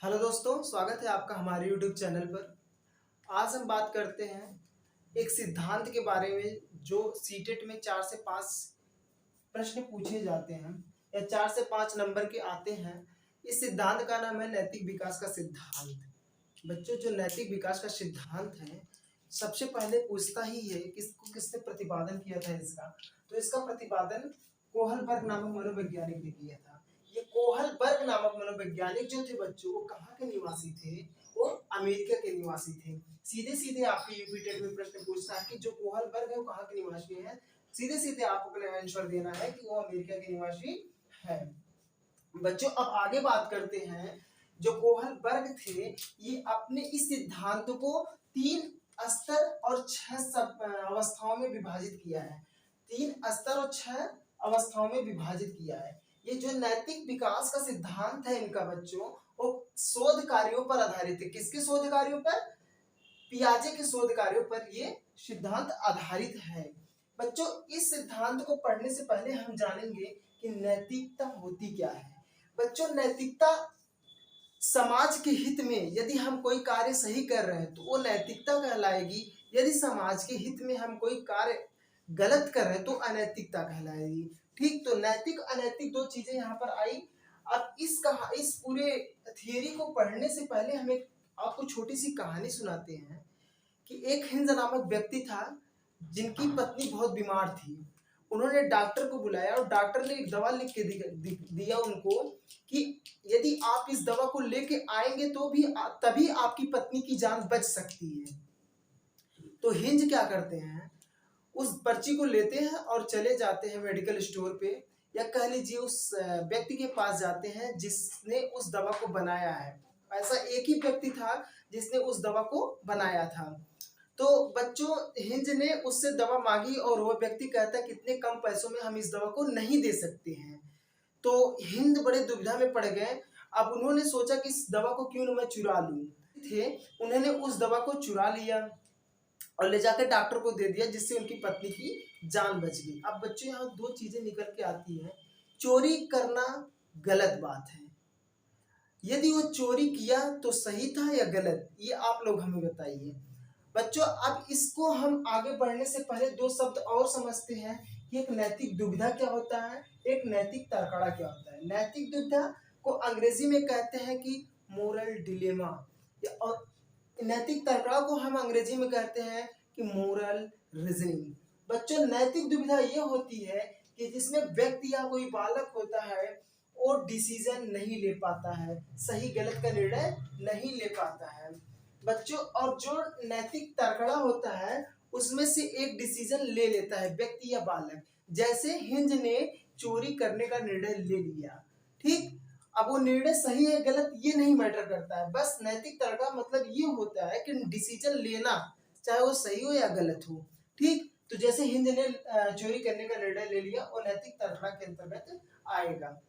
Hello दोस्तों, स्वागत है आपका हमारे YouTube चैनल पर। आज हम बात करते हैं एक सिद्धांत के बारे में जो सीटेट में 4 से 5 प्रश्न पूछे जाते हैं या 4 से 5 नंबर के आते हैं। इस सिद्धांत का नाम है नैतिक विकास का सिद्धांत। बच्चों, जो नैतिक विकास का सिद्धांत है सबसे पहले पूछता ही है किसको किसने प्रतिपादन किया था इसका। तो इसका प्रतिपादन कोहलबर्ग नामक मनोवैज्ञानिक ने किया था। ये कोहलबर्ग नामक मनोवैज्ञानिक जो थे बच्चों, वो कहाँ के निवासी थे? वो अमेरिका के निवासी थे। सीधे सीधे आपके यूपी टेट में प्रश्न पूछता है कि जो कोहलबर्ग है वो कहाँ के निवासी है। सीधे सीधे आपको आंसर देना है कि वो अमेरिका के निवासी है। बच्चों, अब आगे बात करते हैं। जो कोहलबर्ग थे ये अपने इस सिद्धांत को 3 स्तर और 6 अवस्थाओं में विभाजित किया है। 3 स्तर और 6 अवस्थाओं में विभाजित किया है। ये जो नैतिक विकास का सिद्धांत है इनका बच्चों, वो शोध कार्यों पर आधारित है। किसके शोध कार्यों पर? पियाजे के शोध कार्यों पर ये सिद्धांत आधारित है। बच्चों, इस सिद्धांत को पढ़ने से पहले हम जानेंगे कि नैतिकता होती क्या है। बच्चों, नैतिकता समाज के हित में यदि हम कोई कार्य सही कर रहे हैं तो वो नैतिकता कहलाएगी। यदि समाज के हित में हम कोई कार्य गलत कर रहे हैं तो अनैतिकता कहलाएगी। ठीक, तो नैतिक अनैतिक दो चीजें यहाँ पर आई। अब इस पूरे थियरी को पढ़ने से पहले हम एक आपको छोटी सी कहानी सुनाते हैं कि एक हिंद नामक व्यक्ति था जिनकी पत्नी बहुत बीमार थी। उन्होंने डॉक्टर को बुलाया और डॉक्टर ने एक दवा लिख के दिया उनको कि यदि आप इस दवा को लेके आएंगे तो भी तभी आपकी पत्नी की जान बच सकती है। तो हिंद क्या करते हैं, उस पर्ची को लेते हैं और चले जाते हैं मेडिकल स्टोर पे, या कह लीजिए उस व्यक्ति के पास जाते हैं जिसने उस दवा को बनाया है। ऐसा एक ही व्यक्ति था जिसने उस दवा को बनाया था। तो बच्चों, हिंज ने उससे दवा मांगी और वो व्यक्ति कहता है कितने कम पैसों में हम इस दवा को नहीं दे सकते हैं। तो हिंद बड़े दुविधा में पड़ गए। अब उन्होंने सोचा कि इस दवा को क्यों न मैं चुरा लूं। थे उन्होंने उस दवा को चुरा लिया और ले जाकर डॉक्टर को दे दिया, जिससे उनकी पत्नी की जान बच गई। अब बच्चों, यहाँ दो चीजें निकल के आती हैं। चोरी करना गलत बात है। यदि वो चोरी किया तो सही था या गलत, ये आप लोग हमें बताइए। बच्चों, अब इसको हम आगे बढ़ने से पहले दो शब्द और समझते हैं कि एक नैतिक दुविधा क्या होता है, एक नैतिक तड़कड़ा क्या होता है। नैतिक दुविधा को अंग्रेजी में कहते हैं कि मोरल डिलेमा, और नैतिक तड़कड़ा को हम अंग्रेजी में कहते हैं कि मोरल रीजनिंग। बच्चों, नैतिक दुविधा ये होती है कि जिसमें व्यक्ति या कोई बालक होता है वो डिसीजन नहीं ले पाता है, सही गलत का निर्णय नहीं ले पाता है बच्चों। और जो नैतिक तड़कड़ा होता है उसमें से एक डिसीजन ले लेता है व्यक्ति या बालक। जैसे हिंज ने चोरी करने का निर्णय ले लिया, ठीक। अब वो निर्णय सही है गलत ये नहीं मैटर करता है, बस नैतिक तड़कड़ा मतलब ये होता है कि डिसीजन लेना, चाहे वो सही हो या गलत हो, ठीक। तो जैसे हिंद ने चोरी करने का निर्णय ले लिया और नैतिक तड़कड़ा के अंतर्गत आएगा।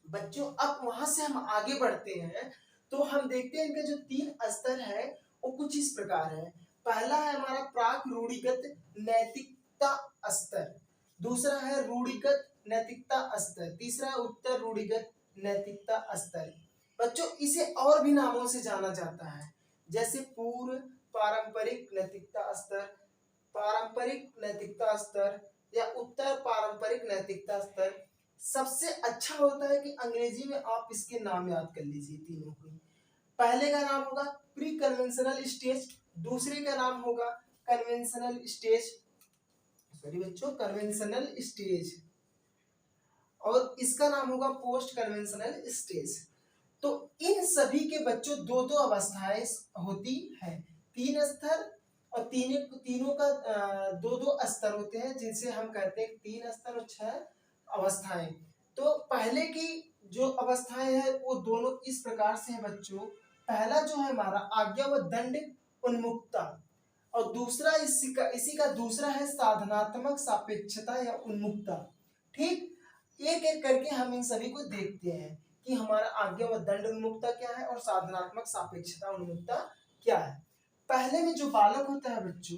बच्चों, अब वहां से हम आगे बढ़ते हैं तो हम देखते हैं इनके जो 3 स्तर है वो कुछ इस प्रकार है। पहला है हमारा प्राक रूढ़िगत नैतिकता स्तर, दूसरा है रूढ़िगत नैतिकता स्तर, तीसरा है उत्तर रूढ़िगत नैतिकता स्तर। बच्चों, इसे और भी नामों से जाना जाता है, जैसे पूर्व पारंपरिक नैतिकता स्तर, पारंपरिक नैतिकता स्तर या उत्तर पारंपरिक नैतिकता स्तर। सबसे अच्छा होता है कि अंग्रेजी में आप इसके नाम याद कर लीजिए तीनों को। पहले का नाम होगा प्री कन्वेंशनल स्टेज, दूसरे का नाम होगा कन्वेंशनल स्टेज, सॉरी बच्चों, कन्वेंशनल स्टेज, और इसका नाम होगा पोस्ट कन्वेंशनल स्टेज। तो इन सभी के बच्चों दो दो अवस्थाएं होती है, 3 स्तर, और तीनों का दो दो स्तर होते हैं जिनसे हम कहते हैं 3 स्तर और 6 अवस्थाएं। तो पहले की जो अवस्थाएं हैं वो दोनों इस प्रकार से हैं बच्चों। पहला जो है हमारा आज्ञा व दंड उन्मुक्ता, और दूसरा इसी का दूसरा है साधनात्मक सापेक्षता या उन्मुक्ता, ठीक। एक एक करके हम इन सभी को देखते हैं कि हमारा आज्ञा व दंड उन्मुक्ता क्या है और साधनात्मक सापेक्षता उन्मुक्ता क्या है। पहले में जो बालक होता है बच्चों,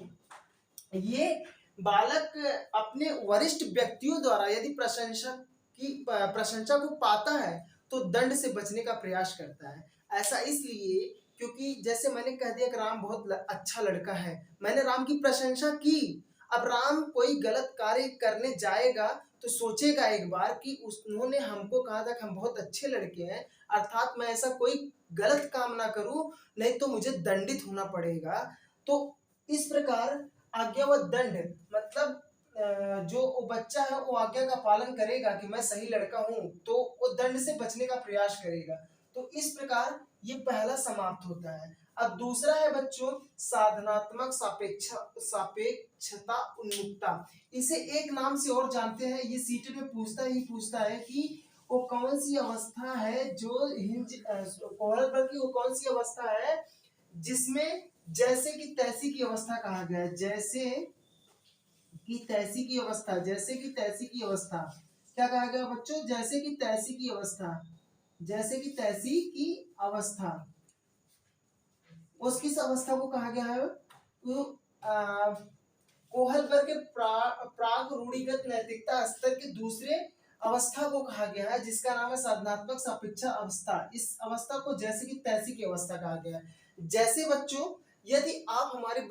ये बालक अपने वरिष्ठ व्यक्तियों द्वारा यदि प्रशंसा को पाता है तो दंड से बचने का प्रयास करता है। ऐसा इसलिए क्योंकि जैसे मैंने कह दिया कि राम बहुत अच्छा लड़का है, मैंने राम की प्रशंसा की। अब राम कोई गलत कार्य करने जाएगा तो सोचेगा एक बार कि उन्होंने हमको कहा था कि हम बहुत अच्छे लड़के हैं, अर्थात मैं ऐसा कोई गलत काम ना करूं, नहीं तो मुझे दंडित होना पड़ेगा। तो इस प्रकार आज्ञा व दंड मतलब जो वो बच्चा है वो आज्ञा का पालन करेगा कि मैं सही लड़का हूं, तो वो दंड से बचने का प्रयास करेगा। तो इस प्रकार ये पहला समाप्त होता है। अब दूसरा है बच्चों साधनात्मक सापेक्षता उन्मुखता। इसे एक नाम से और जानते हैं, ये सीटेट में पूछता है कि वो कौन सी अवस्था है जो कोहलबर्ग की वो कौन सी अवस्था है जिसमें जैसे कि तैसी की अवस्था कहा गया है। जैसे कि तैसी की अवस्था, जैसे कि तैसी की अवस्था क्या कहा गया बच्चों? जैसे कि तैसी की अवस्था, जैसे कि तैसी की अवस्था, उस किस अवस्था को कहा गया है? तो कोहलबर्ग के प्राग रूढ़िगत नैतिकता स्तर के दूसरे अवस्था को कहा गया है जिसका नाम है साधनात्मक सापेक्षा अवस्था। इस अवस्था को जैसे कि तैसी की अवस्था कहा गया है। जैसे बच्चों यदि आप हमारे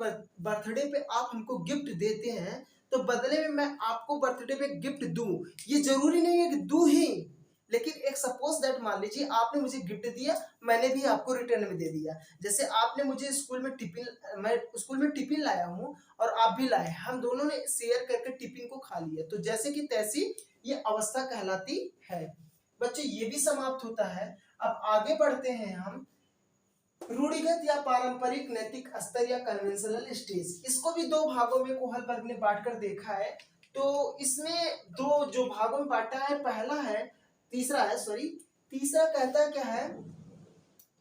बर्थडे पे आप हमको गिफ्ट देते हैं तो बदले में मैं आपको बर्थडे पे गिफ्ट दूं, ये जरूरी नहीं है कि दूं ही, लेकिन एक सपोज दैट मान लीजिए आपने मुझे गिफ्ट दिया, मैंने भी आपको रिटर्न में दे दिया। जैसे आपने मुझे स्कूल में टिफिन, मैं स्कूल में टिफिन लाया हूँ और आप भी लाए, हम दोनों ने शेयर करके टिफिन को खा लिया, तो जैसे कि तैसी ये अवस्था कहलाती है। बच्चों ये भी समाप्त होता है। अब आगे बढ़ते हैं हम रूढ़िगत या पारंपरिक नैतिक स्तर या कन्वेंशनल स्टेज। इसको भी दो भागों में कोहलबर्ग ने बांटकर देखा है। तो इसमें दो जो भागों में बांटा है, पहला है तीसरा है सॉरी तीसरा कहता क्या है,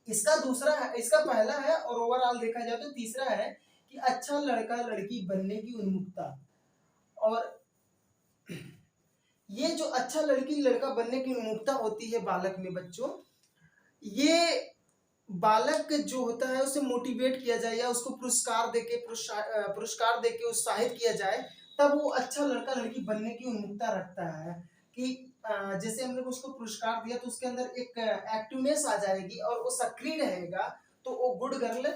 इसका दूसरा है, इसका पहला है और ओवरऑल देखा जाए तो तीसरा है कि अच्छा लड़का लड़की बनने की उन्मुखता। और ये जो अच्छा लड़की लड़का बनने की उन्मुखता होती है बालक में बच्चों, ये बालक जो होता है उसे मोटिवेट किया जाए या उसको पुरस्कार देके उत्साहित किया जाए, तब वो अच्छा लड़का लड़की बनने की उन्मुखता रखता है। कि जैसे हमने उसको पुरस्कार दिया तो उसके अंदर एक एक्टिवनेस आ जाएगी और वो सक्रिय रहेगा, तो वो गुड गर्ल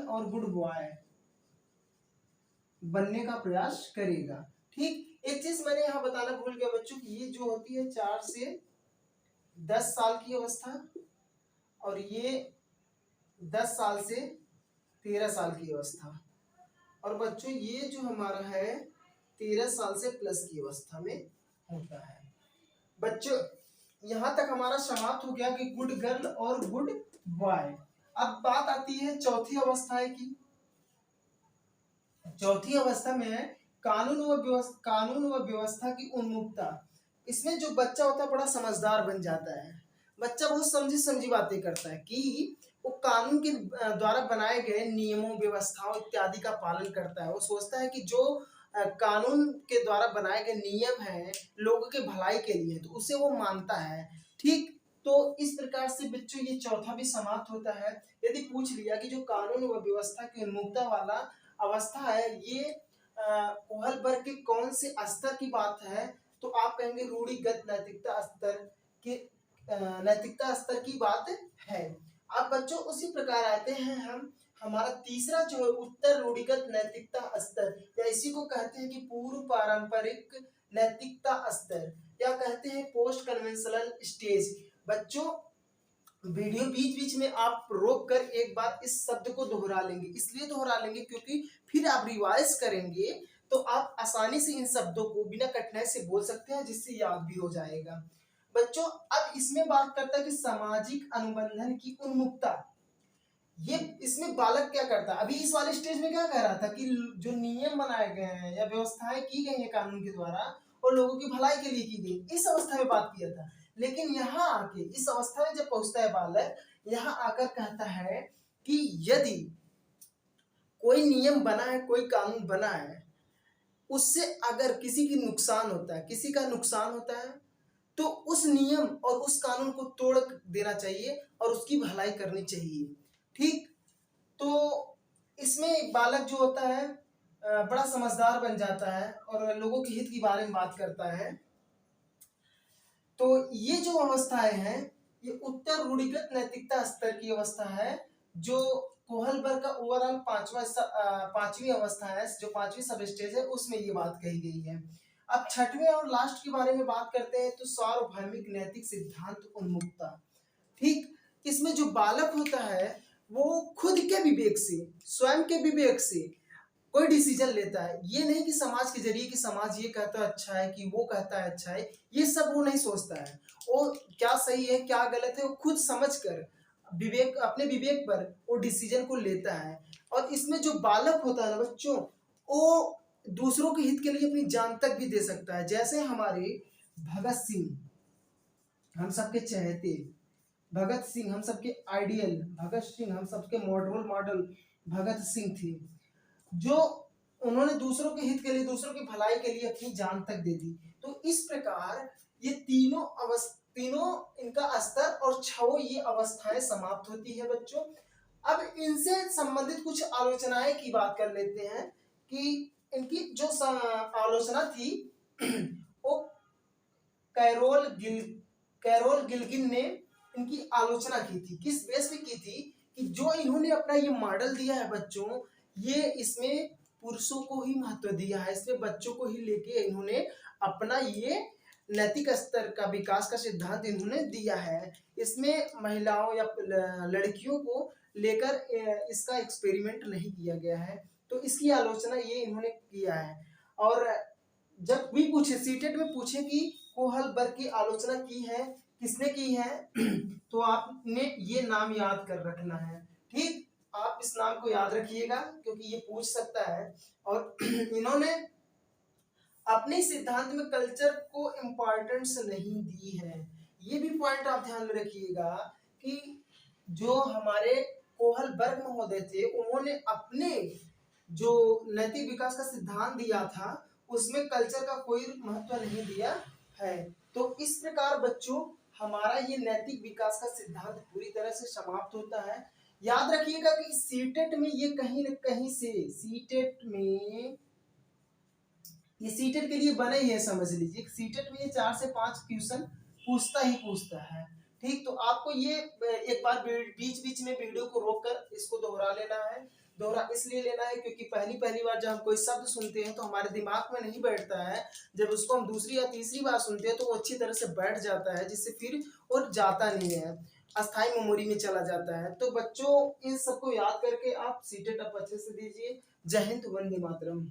और गुड बॉय बनने का प्रयास करेगा। ठीक, एक चीज मैंने यहाँ बताना भूल गया बच्चों की ये जो होती है 4 से 10 साल की अवस्था और ये 10 साल से 13 साल की अवस्था, और बच्चों ये जो हमारा है 13 साल से प्लस की अवस्था में होता है। बच्चों यहाँ तक हमारा समाप्त हो गया कि गुड गर्ल और गुड बॉय। अब बात आती है चौथी अवस्था की। चौथी अवस्था में है कानून व व्यवस्था की उन्मुखता। इसमें जो बच्चा होता है बड़ा समझदार बन जाता है। बच्चा बहुत समझी समझी बातें करता है कि वो कानून के द्वारा बनाए गए नियमों व्यवस्थाओं इत्यादि का पालन करता है। वो सोचता है कि जो कानून के द्वारा बनाए गए नियम हैं लोगों के भलाई के लिए, तो उसे वो मानता है। ठीक, तो इस प्रकार से बच्चों ये चौथा भी समाप्त होता है। यदि पूछ लिया कि जो कानून व व्यवस्था की उन्मुखता वाला अवस्था है ये कोहलबर्ग के कौन से स्तर की बात है, तो आप कहेंगे रूढ़िगत नैतिकता स्तर के नैतिकता स्तर की बात है। अब बच्चों उसी प्रकार आते हैं हम हमारा तीसरा जो है उत्तर रूढ़िगत नैतिकता स्तर, या इसी को कहते हैं कि पूर्व पारंपरिक नैतिकता स्तर, या कहते हैं पोस्ट कन्वेंशनल स्टेज। बच्चों वीडियो बीच बीच में आप रोक कर एक बार इस शब्द को दोहरा लेंगे, इसलिए दोहरा लेंगे क्योंकि फिर आप रिवाइज करेंगे तो आप आसानी से इन शब्दों को बिना कठिनाई से बोल सकते हैं, जिससे याद भी हो जाएगा। बच्चों अब इसमें बात करता है कि सामाजिक अनुबंधन की उन्मुखता। ये इसमें बालक क्या करता है, अभी इस वाले स्टेज में क्या कह रहा था कि जो नियम बनाए गए हैं या व्यवस्थाएं की गई हैं कानून के द्वारा और लोगों की भलाई के लिए की गई, इस अवस्था में बात किया था। लेकिन यहाँ आके इस अवस्था में जब पहुंचता है बालक, यहाँ आकर कहता है कि यदि कोई नियम बना है, कोई कानून बना है, उससे अगर किसी की नुकसान होता है, किसी का नुकसान होता है, तो उस नियम और उस कानून को तोड़ देना चाहिए और उसकी भलाई करनी चाहिए। ठीक, तो इसमें बालक जो होता है बड़ा समझदार बन जाता है और लोगों के हित के बारे में बात करता है। तो ये जो अवस्थाएं हैं ये उत्तर रूढ़िगत नैतिकता स्तर की अवस्था है, जो कोहलबर्ग का ओवरऑल पांचवी अवस्था है, जो पांचवी सब स्टेज है, उसमें ये बात कही गई है। अब छठवें और लास्ट के बारे में बात करते हैं, तो सार्वभौमिक नैतिक सिद्धांत उन्मुखता। ठीक, इसमें जो बालक होता है वो खुद के विवेक से, स्वयं के विवेक से कोई डिसीजन लेता है। ये नहीं कि समाज के जरिए कि समाज ये कहता है अच्छा है, कि वो कहता है अच्छा है, ये सब वो नहीं सोचता है। वो क्या सही है क्या गलत है वो खुद समझकर विवेक, अपने विवेक पर वो डिसीजन को लेता है। और इसमें जो बालक होता है ना बच्चों, वो दूसरों के हित के लिए अपनी जान तक भी दे सकता है। जैसे हमारे भगत सिंह, हम सबके चहेते भगत सिंह, हम सबके आइडियल भगत सिंह, हम सबके रोल मॉडल भगत सिंह थे, जो उन्होंने दूसरों के हित के लिए, दूसरों की भलाई के लिए अपनी जान तक दे दी। तो इस प्रकार ये तीनों इनका स्तर और छह ये अवस्थाएं समाप्त होती है बच्चों। अब इनसे संबंधित कुछ आलोचनाएं की बात कर लेते हैं कि इनकी जो आलोचना थी वो कैरोल गिल्गिन ने इनकी आलोचना की थी। किस बेस पे की थी कि जो इन्होंने अपना ये मॉडल दिया है बच्चों, ये इसमें पुरुषों को ही महत्व दिया है, इसमें बच्चों को ही लेके इन्होंने अपना ये नैतिक स्तर का विकास का सिद्धांत इन्होंने दिया है। इसमें महिलाओं या लड़कियों को लेकर इसका एक्सपेरिमेंट नहीं किया गया है। तो इसकी आलोचना ये इन्होंने किया है। और जब भी पूछे सीटेट में पूछे कि कोहलबर्ग की आलोचना की है, किसने की है, तो आपने ये नाम याद कर रखना है। ठीक, आप इस नाम को याद रखिएगा क्योंकि ये पूछ सकता है। और इन्होंने अपने सिद्धांत में कल्चर को इम्पोर्टेंस नहीं दी है। ये भी पॉइंट आप ध्यान में रखिएगा कि जो हमारे कोहलबर्ग महोदय थे, उन्होंने अपने जो नैतिक विकास का सिद्धांत दिया था उसमें कल्चर का कोई महत्व नहीं दिया है। तो इस प्रकार बच्चों हमारा ये नैतिक विकास का सिद्धांत पूरी तरह से समाप्त होता है। याद रखिएगा कि सीटेट में ये कहीं न कहीं से सीटेट में, ये सीटेट के लिए बने ही है, समझ लीजिए सीटेट में ये 4 से 5 क्वेश्चन पूछता ही पूछता है। ठीक, तो आपको ये एक बार बीच बीच में वीडियो को रोककर इसको दोहरा लेना है। दोहरा इसलिए लेना है क्योंकि पहली बार जब हम कोई शब्द सुनते हैं तो हमारे दिमाग में नहीं बैठता है। जब उसको हम दूसरी या तीसरी बार सुनते हैं तो वो अच्छी तरह से बैठ जाता है, जिससे फिर और जाता नहीं है, अस्थाई मेमोरी में चला जाता है। तो बच्चों इन सबको याद करके आप सीटेट आप अच्छे से दीजिए। जय हिंद, वंदे मातरम।